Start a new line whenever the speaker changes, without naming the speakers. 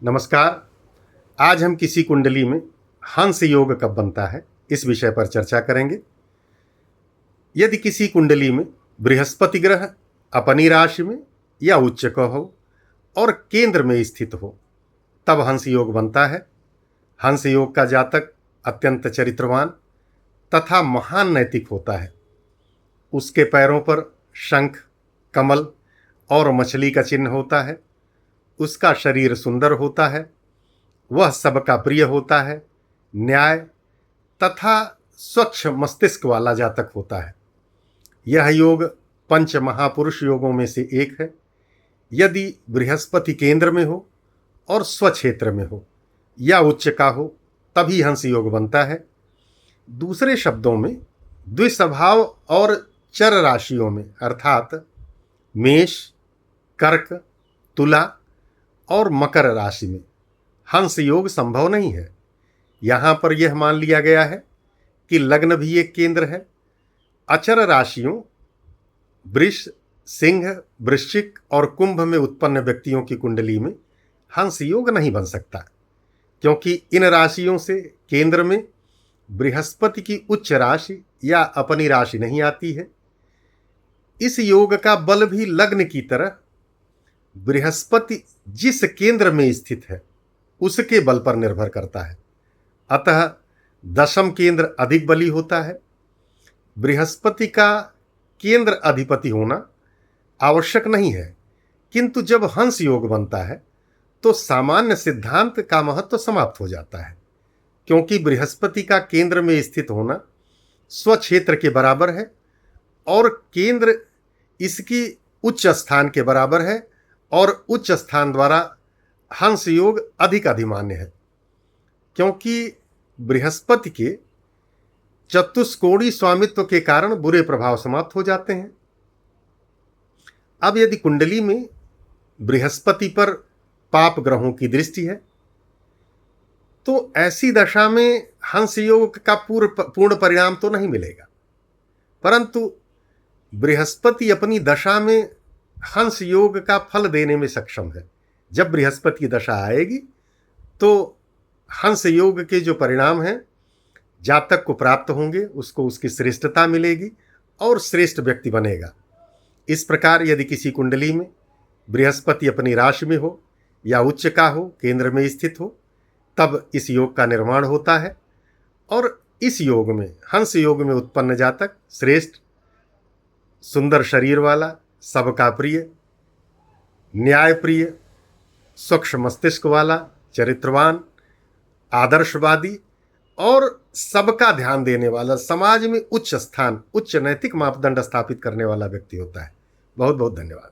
नमस्कार। आज हम किसी कुंडली में हंस योग कब बनता है इस विषय पर चर्चा करेंगे। यदि किसी कुंडली में बृहस्पति ग्रह अपनी राशि में या उच्च का हो और केंद्र में स्थित हो तब हंस योग बनता है। हंस योग का जातक अत्यंत चरित्रवान तथा महान नैतिक होता है। उसके पैरों पर शंख, कमल और मछली का चिन्ह होता है। उसका शरीर सुंदर होता है। वह सबका प्रिय होता है। न्याय तथा स्वच्छ मस्तिष्क वाला जातक होता है। यह योग पंच महापुरुष योगों में से एक है। यदि बृहस्पति केंद्र में हो और स्वक्षेत्र में हो या उच्च का हो तभी हंस योग बनता है। दूसरे शब्दों में द्विस्वभाव और चर राशियों में अर्थात मेष, कर्क, तुला और मकर राशि में हंस योग संभव नहीं है। यहाँ पर यह मान लिया गया है कि लग्न भी एक केंद्र है। अचर राशियों वृष, सिंह, वृश्चिक और कुंभ में उत्पन्न व्यक्तियों की कुंडली में हंस योग नहीं बन सकता, क्योंकि इन राशियों से केंद्र में बृहस्पति की उच्च राशि या अपनी राशि नहीं आती है। इस योग का बल भी लग्न की तरह बृहस्पति जिस केंद्र में स्थित है उसके बल पर निर्भर करता है। अतः दशम केंद्र अधिक बली होता है। बृहस्पति का केंद्र अधिपति होना आवश्यक नहीं है, किंतु जब हंस योग बनता है तो सामान्य सिद्धांत का महत्व समाप्त हो जाता है, क्योंकि बृहस्पति का केंद्र में स्थित होना स्वक्षेत्र के बराबर है और केंद्र इसकी उच्च स्थान के बराबर है और उच्च स्थान द्वारा हंस योग अधिक अधिमान्य है, क्योंकि बृहस्पति के चतुष्कोणीय स्वामित्व के कारण बुरे प्रभाव समाप्त हो जाते हैं। अब यदि कुंडली में बृहस्पति पर पाप ग्रहों की दृष्टि है तो ऐसी दशा में हंस योग का पूर्ण परिणाम तो नहीं मिलेगा, परंतु बृहस्पति अपनी दशा में हंस योग का फल देने में सक्षम है। जब बृहस्पति की दशा आएगी तो हंस योग के जो परिणाम हैं जातक को प्राप्त होंगे, उसको उसकी श्रेष्ठता मिलेगी और श्रेष्ठ व्यक्ति बनेगा। इस प्रकार यदि किसी कुंडली में बृहस्पति अपनी राशि में हो या उच्च का हो, केंद्र में स्थित हो, तब इस योग का निर्माण होता है और इस योग में हंस योग में उत्पन्न जातक श्रेष्ठ, सुंदर शरीर वाला, सबका प्रिय, न्याय प्रिय, स्वच्छ मस्तिष्क वाला, चरित्रवान, आदर्शवादी और सबका ध्यान देने वाला, समाज में उच्च स्थान, उच्च नैतिक मापदंड स्थापित करने वाला व्यक्ति होता है। बहुत बहुत धन्यवाद।